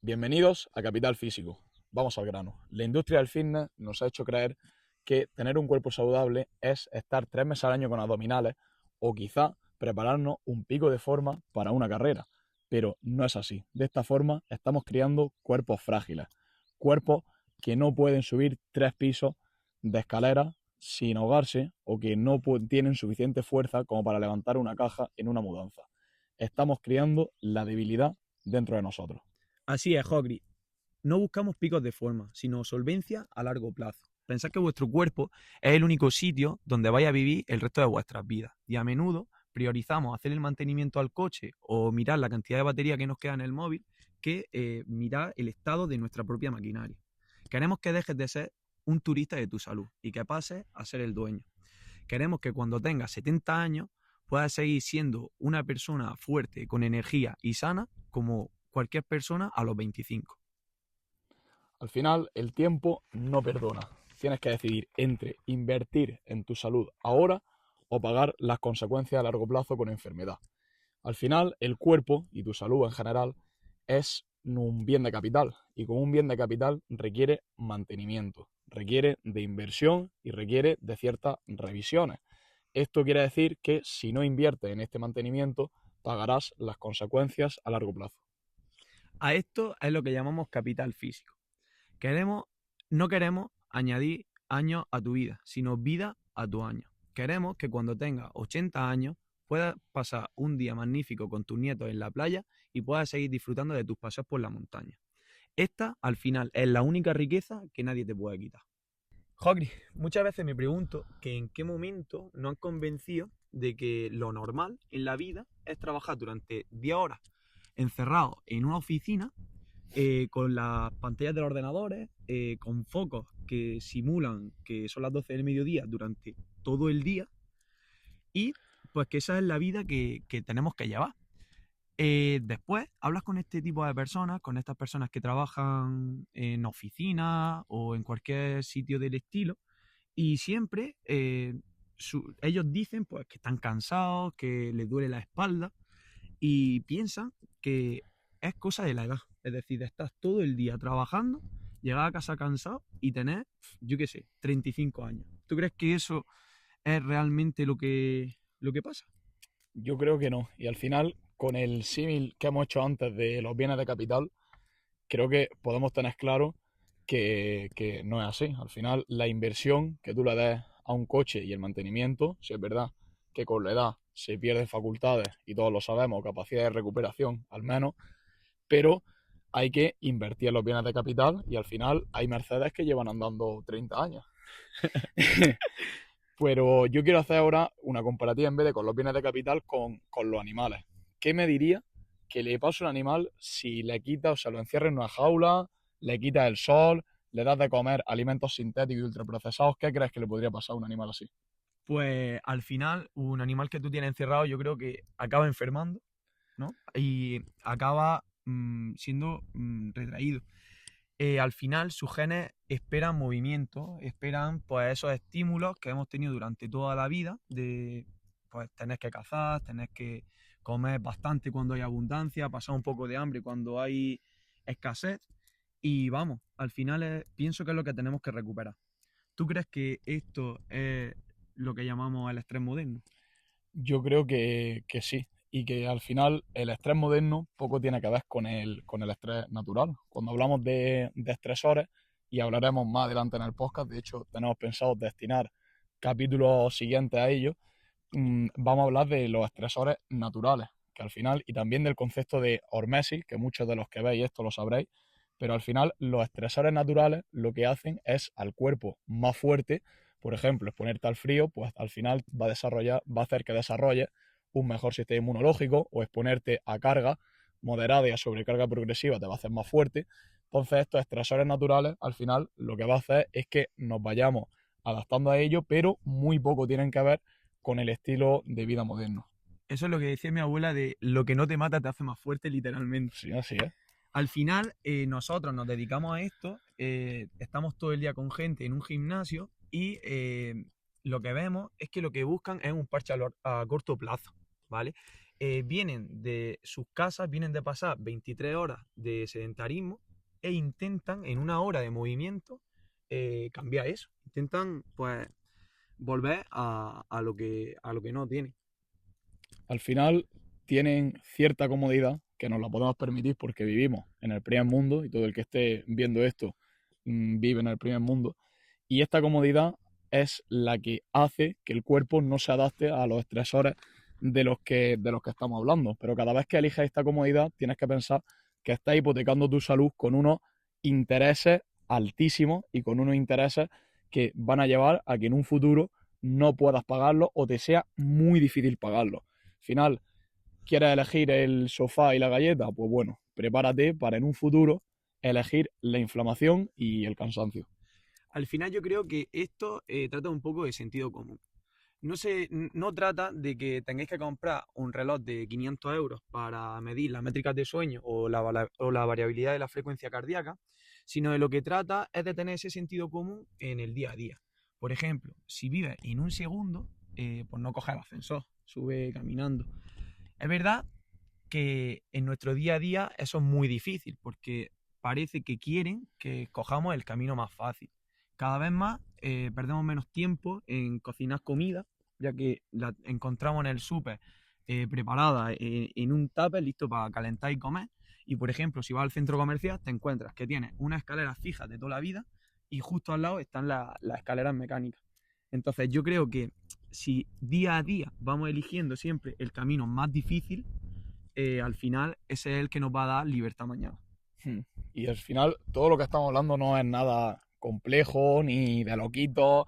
Bienvenidos a Capital Físico. Vamos al grano. La industria del fitness nos ha hecho creer que tener un cuerpo saludable es estar 3 meses al año con abdominales o quizá prepararnos un pico de forma para una carrera. Pero no es así. De esta forma estamos creando cuerpos frágiles, cuerpos que no pueden subir 3 pisos de escalera sin ahogarse o que no tienen suficiente fuerza como para levantar una caja en una mudanza. Estamos creando la debilidad dentro de nosotros. Así es, Hogri. No buscamos picos de forma, sino solvencia a largo plazo. Pensad que vuestro cuerpo es el único sitio donde vais a vivir el resto de vuestras vidas. Y a menudo priorizamos hacer el mantenimiento al coche o mirar la cantidad de batería que nos queda en el móvil que mirar el estado de nuestra propia maquinaria. Queremos que dejes de ser un turista de tu salud y que pases a ser el dueño. Queremos que cuando tengas 70 años puedas seguir siendo una persona fuerte, con energía y sana como cualquier persona a los 25. Al final, el tiempo no perdona. Tienes que decidir entre invertir en tu salud ahora o pagar las consecuencias a largo plazo con enfermedad. Al final, el cuerpo y tu salud en general es un bien de capital y como un bien de capital requiere mantenimiento, requiere de inversión y requiere de ciertas revisiones. Esto quiere decir que si no inviertes en este mantenimiento, pagarás las consecuencias a largo plazo. A esto es lo que llamamos capital físico. Queremos, no queremos añadir años a tu vida, sino vida a tu año. Queremos que cuando tengas 80 años puedas pasar un día magnífico con tus nietos en la playa y puedas seguir disfrutando de tus paseos por la montaña. Esta, al final, es la única riqueza que nadie te puede quitar. Hogri, muchas veces me pregunto que en qué momento nos han convencido de que lo normal en la vida es trabajar durante 10 horas encerrado en una oficina con las pantallas de los ordenadores, con focos que simulan que son las 12 del mediodía durante todo el día y pues que esa es la vida que tenemos que llevar. Después hablas con este tipo de personas, con estas personas que trabajan en oficinas o en cualquier sitio del estilo y siempre ellos dicen pues que están cansados, que les duele la espalda y piensan que es cosa de la edad. Es decir, estás todo el día trabajando, llegar a casa cansado y tener, yo qué sé, 35 años. ¿Tú crees que eso es realmente lo que pasa? Yo creo que no. Y al final, con el símil que hemos hecho antes de los bienes de capital, creo que podemos tener claro que no es así. Al final, la inversión que tú le des a un coche y el mantenimiento, si es verdad que con la edad se pierden facultades y todos lo sabemos, capacidad de recuperación al menos, pero hay que invertir en los bienes de capital y al final hay Mercedes que llevan andando 30 años. Pero yo quiero hacer ahora una comparativa en vez de con los bienes de capital con los animales. ¿Qué me diría que le pasa a un animal si le quita, o sea, lo encierra en una jaula, le quita el sol, le das de comer alimentos sintéticos y ultraprocesados? ¿Qué crees que le podría pasar a un animal así? Pues al final, un animal que tú tienes encerrado, yo creo que acaba enfermando, ¿no? Y acaba siendo retraído. Al final sus genes esperan movimiento, esperan pues esos estímulos que hemos tenido durante toda la vida de pues tener que cazar, tener que comer bastante cuando hay abundancia, pasar un poco de hambre cuando hay escasez y vamos, al final pienso que es lo que tenemos que recuperar. ¿Tú crees que esto es lo que llamamos el estrés moderno? Yo creo que sí, y que al final el estrés moderno poco tiene que ver con el estrés natural. Cuando hablamos de estresores, y hablaremos más adelante en el podcast, de hecho tenemos pensado destinar capítulos siguientes a ello, vamos a hablar de los estresores naturales, que al final, y también del concepto de hormesis, que muchos de los que veis esto lo sabréis, pero al final los estresores naturales lo que hacen es al cuerpo más fuerte. Por ejemplo, exponerte al frío, pues al final va a hacer que desarrolle un mejor sistema inmunológico, o exponerte a carga moderada y a sobrecarga progresiva te va a hacer más fuerte. Entonces estos estresores naturales al final lo que va a hacer es que nos vayamos adaptando a ello, pero muy poco tienen que ver con el estilo de vida moderno. Eso es lo que decía mi abuela de lo que no te mata te hace más fuerte literalmente. Sí, así es. Al final, nosotros nos dedicamos a esto, estamos todo el día con gente en un gimnasio y lo que vemos es que lo que buscan es un parche a corto plazo, ¿vale? vienen de sus casas, vienen de pasar 23 horas de sedentarismo e intentan en una hora de movimiento cambiar eso. Intentan pues volver a lo que no tienen. Al final tienen cierta comodidad que nos la podemos permitir porque vivimos en el primer mundo y todo el que esté viendo esto vive en el primer mundo. Y esta comodidad es la que hace que el cuerpo no se adapte a los estresores de los que estamos hablando. Pero cada vez que eliges esta comodidad, tienes que pensar que estás hipotecando tu salud con unos intereses altísimos y con unos intereses que van a llevar a que en un futuro no puedas pagarlo o te sea muy difícil pagarlo. Al final, ¿quieres elegir el sofá y la galleta? Pues bueno, prepárate para en un futuro elegir la inflamación y el cansancio. Al final yo creo que esto trata un poco de sentido común. No trata de que tengáis que comprar un reloj de 500 euros para medir las métricas de sueño o la variabilidad de la frecuencia cardíaca, sino de lo que trata es de tener ese sentido común en el día a día. Por ejemplo, si vives en un segundo, pues no coges el ascensor, sube caminando. Es verdad que en nuestro día a día eso es muy difícil porque parece que quieren que cojamos el camino más fácil. Cada vez más perdemos menos tiempo en cocinar comida, ya que la encontramos en el súper preparada en un tupper listo para calentar y comer. Y por ejemplo, si vas al centro comercial, te encuentras que tienes unas escaleras fijas de toda la vida y justo al lado están las escaleras mecánicas. Entonces yo creo que si día a día vamos eligiendo siempre el camino más difícil, al final ese es el que nos va a dar libertad mañana. Y al final todo lo que estamos hablando no es nada complejo, ni de loquito,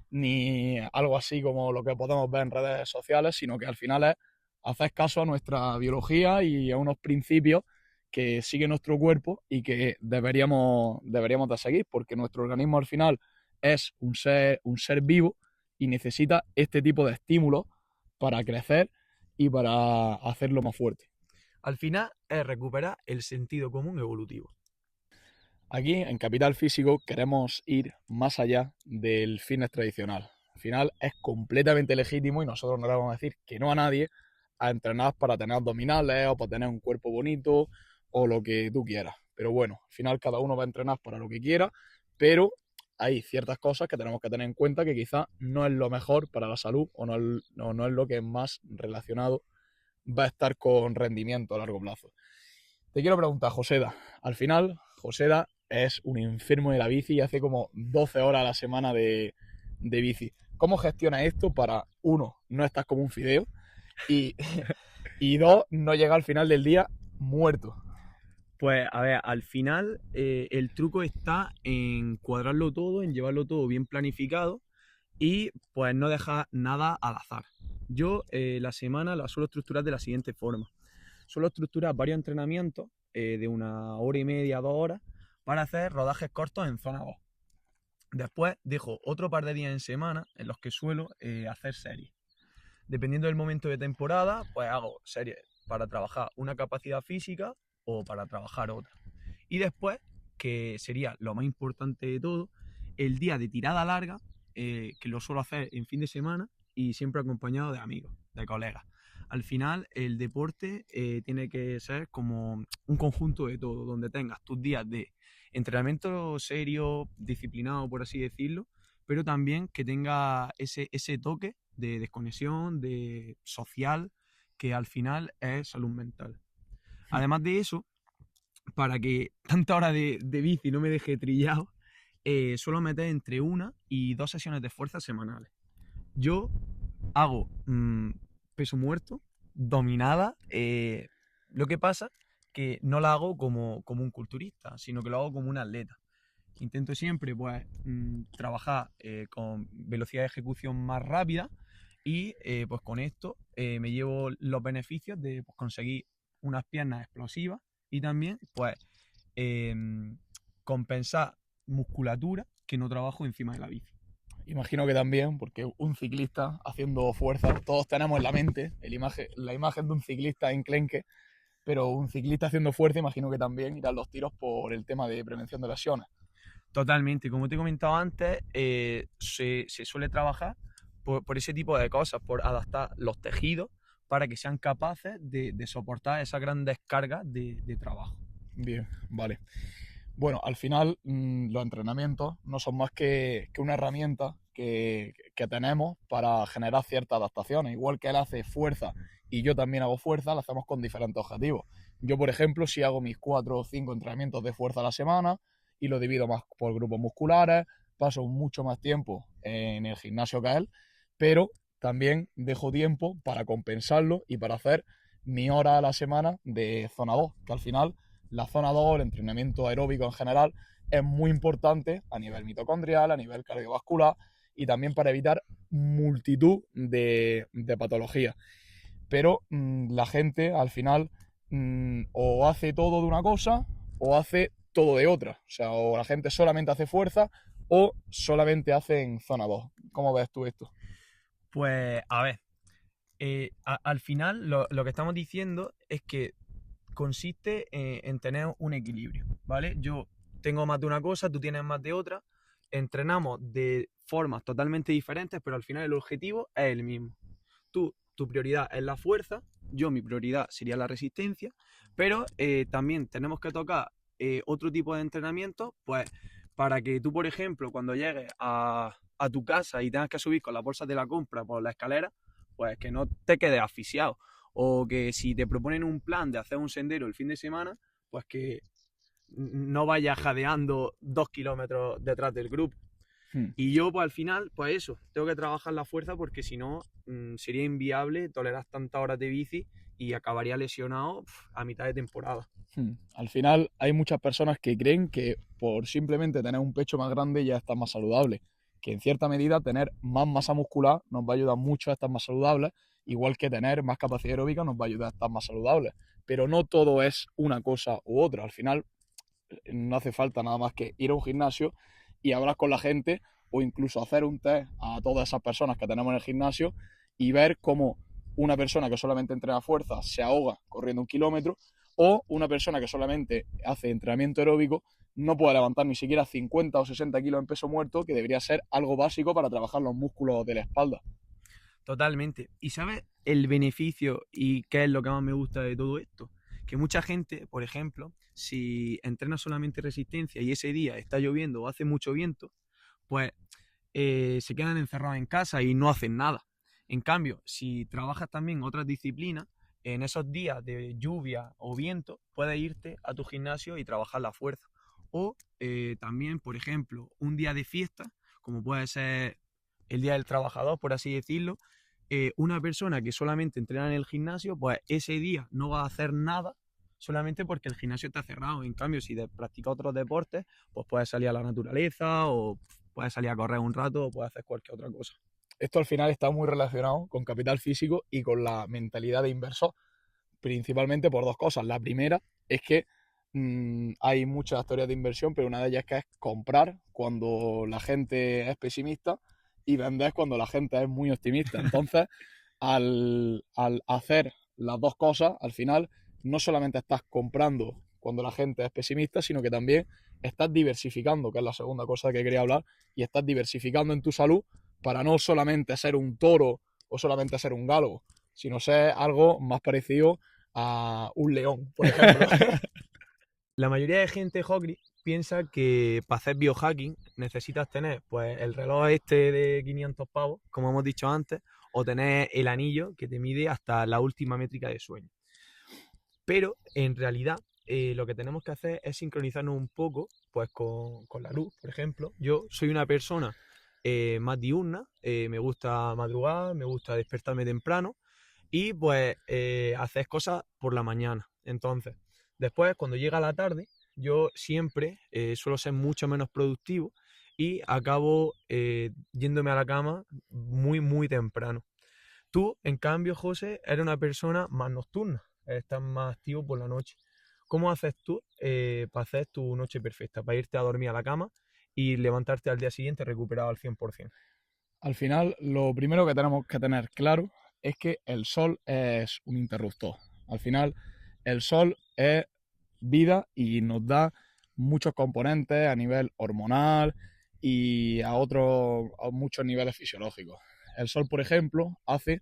ni algo así como lo que podemos ver en redes sociales, sino que al final es hacer caso a nuestra biología y a unos principios que sigue nuestro cuerpo y que deberíamos de seguir, porque nuestro organismo al final es un ser vivo y necesita este tipo de estímulos para crecer y para hacerlo más fuerte. Al final es recuperar el sentido común evolutivo. Aquí en Capital Físico queremos ir más allá del fitness tradicional. Al final es completamente legítimo y nosotros no le vamos a decir que no a nadie a entrenar para tener abdominales o para tener un cuerpo bonito o lo que tú quieras. Pero bueno, al final cada uno va a entrenar para lo que quiera, pero hay ciertas cosas que tenemos que tener en cuenta que quizás no es lo mejor para la salud o no es lo que más relacionado va a estar con rendimiento a largo plazo. Te quiero preguntar, Joseda, al final, Joseda es un enfermo de la bici y hace como 12 horas a la semana de bici. ¿Cómo gestionas esto para, uno, no estás como un fideo y, y dos, no llegar al final del día muerto? Pues a ver, al final el truco está en cuadrarlo todo, en llevarlo todo bien planificado y pues no dejar nada al azar. Yo la semana la suelo estructurar de la siguiente forma. Suelo estructurar varios entrenamientos de 1 hora y media, 2 horas, para hacer rodajes cortos en zona 2. Después dejo otro par de días en semana en los que suelo hacer series. Dependiendo del momento de temporada, pues hago series para trabajar una capacidad física o para trabajar otra. Y después, que sería lo más importante de todo, el día de tirada larga, que lo suelo hacer en fin de semana y siempre acompañado de amigos, de colegas. Al final, el deporte tiene que ser como un conjunto de todo, donde tengas tus días de entrenamiento serio, disciplinado, por así decirlo, pero también que tenga ese toque de desconexión, de social, que al final es salud mental. Además de eso, para que tanta hora de bici no me deje trillado, suelo meter entre 1 y 2 sesiones de fuerza semanales. Yo hago peso muerto, dominada. Lo que pasa que no la hago como un culturista, sino que lo hago como un atleta. Intento siempre pues trabajar con velocidad de ejecución más rápida y pues con esto me llevo los beneficios de pues, conseguir unas piernas explosivas y también pues eh, compensar musculatura que no trabajo encima de la bici. Imagino que también, porque un ciclista haciendo fuerza, todos tenemos en la mente la imagen de un ciclista enclenque, pero un ciclista haciendo fuerza, imagino que también irán los tiros por el tema de prevención de lesiones. Totalmente, como te he comentado antes, se suele trabajar por ese tipo de cosas, por adaptar los tejidos para que sean capaces de soportar esas grandes cargas de trabajo. Bien, vale. Bueno, al final los entrenamientos no son más que una herramienta que tenemos para generar ciertas adaptaciones. Igual que él hace fuerza y yo también hago fuerza, lo hacemos con diferentes objetivos. Yo, por ejemplo, si hago mis 4 o 5 entrenamientos de fuerza a la semana y lo divido más por grupos musculares, paso mucho más tiempo en el gimnasio que él, pero también dejo tiempo para compensarlo y para hacer mi hora a la semana de zona 2, que al final la zona 2, el entrenamiento aeróbico en general, es muy importante a nivel mitocondrial, a nivel cardiovascular y también para evitar multitud de patologías. Pero la gente al final o hace todo de una cosa o hace todo de otra. O sea, o la gente solamente hace fuerza o solamente hace en zona 2. ¿Cómo ves tú esto? Pues a ver, al final lo que estamos diciendo es que consiste en tener un equilibrio, ¿vale? Yo tengo más de una cosa, tú tienes más de otra, entrenamos de formas totalmente diferentes, pero al final el objetivo es el mismo. Tu prioridad es la fuerza, yo mi prioridad sería la resistencia, pero también tenemos que tocar otro tipo de entrenamiento, pues para que tú, por ejemplo, cuando llegues a tu casa y tengas que subir con las bolsas de la compra por la escalera, pues que no te quedes asfixiado. O que si te proponen un plan de hacer un sendero el fin de semana, pues que no vayas jadeando 2 kilómetros detrás del grupo. Y yo, pues al final, pues eso, tengo que trabajar la fuerza porque si no, sería inviable tolerar tantas horas de bici y acabaría lesionado a mitad de temporada. Al final hay muchas personas que creen que por simplemente tener un pecho más grande ya estás más saludable, que en cierta medida tener más masa muscular nos va a ayudar mucho a estar más saludables, igual que tener más capacidad aeróbica nos va a ayudar a estar más saludables, pero no todo es una cosa u otra. Al final no hace falta nada más que ir a un gimnasio y hablar con la gente o incluso hacer un test a todas esas personas que tenemos en el gimnasio y ver cómo una persona que solamente entrena fuerza se ahoga corriendo 1 kilómetro o una persona que solamente hace entrenamiento aeróbico no puede levantar ni siquiera 50 o 60 kilos en peso muerto, que debería ser algo básico para trabajar los músculos de la espalda. Totalmente. ¿Y sabes el beneficio y qué es lo que más me gusta de todo esto? Que mucha gente, por ejemplo, si entrena solamente resistencia y ese día está lloviendo o hace mucho viento, pues se quedan encerrados en casa y no hacen nada. En cambio, si trabajas también otras disciplinas, en esos días de lluvia o viento, puedes irte a tu gimnasio y trabajar la fuerza. O también, por ejemplo, un día de fiesta, como puede ser el Día del Trabajador, por así decirlo, una persona que solamente entrena en el gimnasio, pues ese día no va a hacer nada solamente porque el gimnasio está cerrado. En cambio, si practica otros deportes, pues puedes salir a la naturaleza o puedes salir a correr un rato o puedes hacer cualquier otra cosa. Esto al final está muy relacionado con capital físico y con la mentalidad de inversor, principalmente por dos cosas. La primera es que hay muchas teorías de inversión, pero una de ellas que es comprar cuando la gente es pesimista y vender cuando la gente es muy optimista. Entonces, al hacer las dos cosas, al final no solamente estás comprando cuando la gente es pesimista, sino que también estás diversificando, que es la segunda cosa que quería hablar, y estás diversificando en tu salud para no solamente ser un toro o solamente ser un galgo, sino ser algo más parecido a un león, por ejemplo. La mayoría de gente, Hogri, piensa que para hacer biohacking necesitas tener pues el reloj este de 500 pavos, como hemos dicho antes, o tener el anillo que te mide hasta la última métrica de sueño. Pero en realidad lo que tenemos que hacer es sincronizarnos un poco pues con la luz. Por ejemplo, yo soy una persona más diurna, me gusta madrugar, me gusta despertarme temprano y pues hacer cosas por la mañana. Entonces, después cuando llega la tarde, yo siempre suelo ser mucho menos productivo y acabo yéndome a la cama muy, muy temprano. Tú, en cambio, José, eres una persona más nocturna, estás más activo por la noche. ¿Cómo haces tú para hacer tu noche perfecta, para irte a dormir a la cama y levantarte al día siguiente recuperado al 100%? Al final, lo primero que tenemos que tener claro es que el sol es un interruptor. Al final, el sol es vida y nos da muchos componentes a nivel hormonal y a muchos niveles fisiológicos. El sol, por ejemplo, hace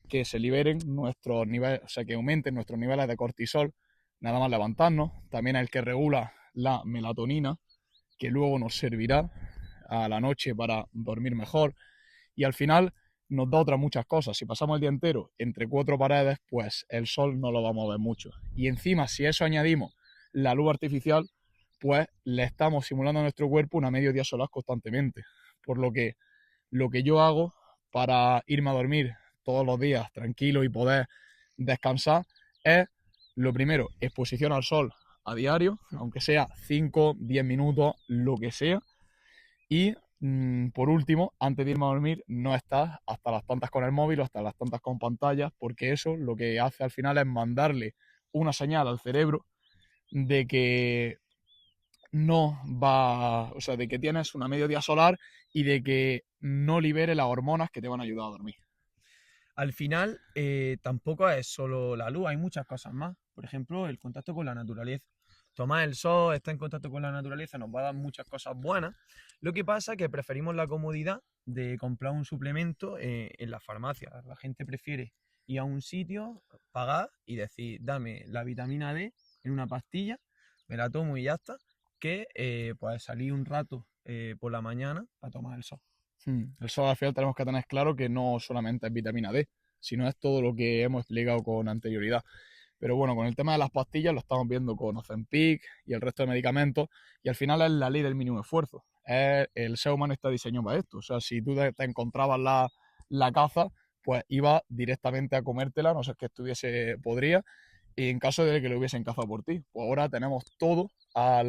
que se liberen nuestros niveles, o sea, que aumenten nuestros niveles de cortisol, nada más levantarnos. También es el que regula la melatonina, que luego nos servirá a la noche para dormir mejor. Y al final nos da otras muchas cosas. Si pasamos el día entero entre cuatro paredes, pues el sol no lo vamos a ver mucho. Y encima, si a eso añadimos la luz artificial, pues le estamos simulando a nuestro cuerpo una mediodía solar constantemente. Por lo que yo hago para irme a dormir todos los días tranquilo y poder descansar es, lo primero, exposición al sol a diario, aunque sea 5, 10 minutos, lo que sea. Y por último, antes de irme a dormir, no estás hasta las tantas con el móvil o hasta las tantas con pantallas, porque eso lo que hace al final es mandarle una señal al cerebro de que no va, o sea, de que tienes una mediodía solar y de que no libere las hormonas que te van a ayudar a dormir. Al final, tampoco es solo la luz, hay muchas cosas más. Por ejemplo, el contacto con la naturaleza. Tomar el sol, estar en contacto con la naturaleza nos va a dar muchas cosas buenas. Lo que pasa es que preferimos la comodidad de comprar un suplemento en la farmacia. La gente prefiere ir a un sitio, pagar y decir, dame la vitamina D en una pastilla, me la tomo y ya está, que pues salir un rato por la mañana para tomar el sol. El sol al final tenemos que tener claro que no solamente es vitamina D, sino es todo lo que hemos explicado con anterioridad. Pero bueno, con el tema de las pastillas lo estamos viendo con Ozempic y el resto de medicamentos, y al final es la ley del mínimo esfuerzo. El ser humano está diseñado para esto. O sea, si tú te encontrabas la caza, pues ibas directamente a comértela, no sé que estuviese podría, y en caso de que lo hubiesen cazado por ti. Pues ahora tenemos todo a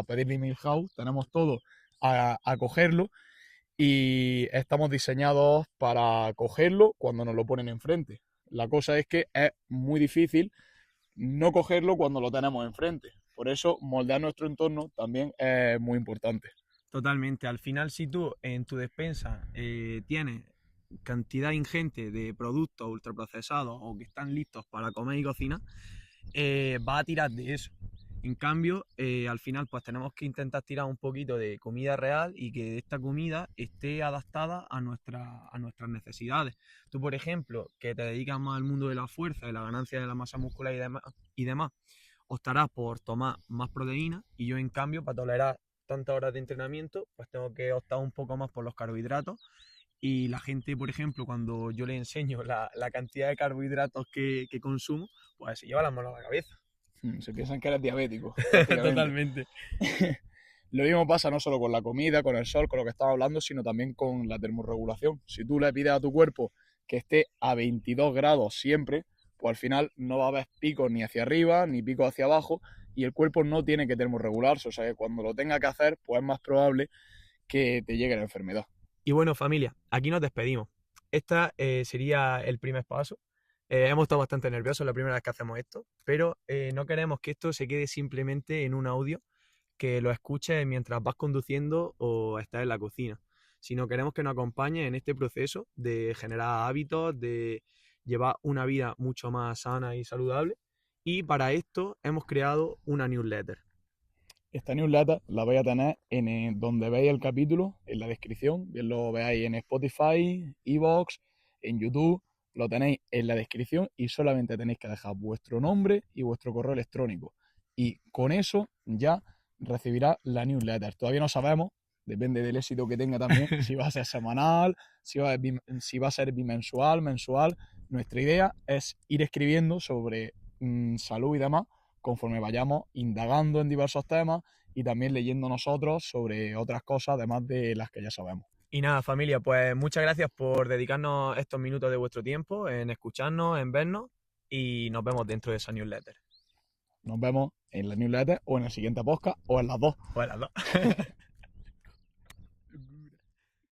pedirle Milhouse, tenemos todo a cogerlo, y estamos diseñados para cogerlo cuando nos lo ponen enfrente. La cosa es que es muy difícil no cogerlo cuando lo tenemos enfrente. Por eso moldear nuestro entorno también es muy importante. Totalmente. Al final, si tú en tu despensa tienes cantidad ingente de productos ultraprocesados o que están listos para comer y cocinar, vas a tirar de eso. En cambio, al final, pues tenemos que intentar tirar un poquito de comida real y que esta comida esté adaptada a nuestras necesidades. Tú, por ejemplo, que te dedicas más al mundo de la fuerza, de la ganancia de la masa muscular y demás, optarás por tomar más proteína, y yo, en cambio, para tolerar tantas horas de entrenamiento, pues tengo que optar un poco más por los carbohidratos. Y la gente, por ejemplo, cuando yo le enseño la cantidad de carbohidratos que consumo, pues se lleva las manos a la cabeza. Se piensan que eres diabético. Totalmente. Lo mismo pasa no solo con la comida, con el sol, con lo que estamos hablando, sino también con la termorregulación. Si tú le pides a tu cuerpo que esté a 22 grados siempre, pues al final no va a haber picos ni hacia arriba ni picos hacia abajo, y el cuerpo no tiene que termorregularse. O sea que cuando lo tenga que hacer, pues es más probable que te llegue la enfermedad. Y bueno, familia, aquí nos despedimos. Este sería el primer paso. Hemos estado bastante nerviosos la primera vez que hacemos esto, pero no queremos que esto se quede simplemente en un audio que lo escuches mientras vas conduciendo o estás en la cocina, sino queremos que nos acompañes en este proceso de generar hábitos, de llevar una vida mucho más sana y saludable, y para esto hemos creado una newsletter. Esta newsletter la vais a tener en donde veis el capítulo, en la descripción. Bien lo veáis en Spotify, iVoox, en YouTube. Lo tenéis en la descripción y solamente tenéis que dejar vuestro nombre y vuestro correo electrónico. Y con eso ya recibirá la newsletter. Todavía no sabemos, depende del éxito que tenga también, si va a ser semanal, si va a ser bimensual, mensual. Nuestra idea es ir escribiendo sobre salud y demás conforme vayamos indagando en diversos temas y también leyendo nosotros sobre otras cosas además de las que ya sabemos. Y nada, familia, pues muchas gracias por dedicarnos estos minutos de vuestro tiempo en escucharnos, en vernos, y nos vemos dentro de esa newsletter. Nos vemos en la newsletter o en el siguiente podcast o en las dos. O en las dos.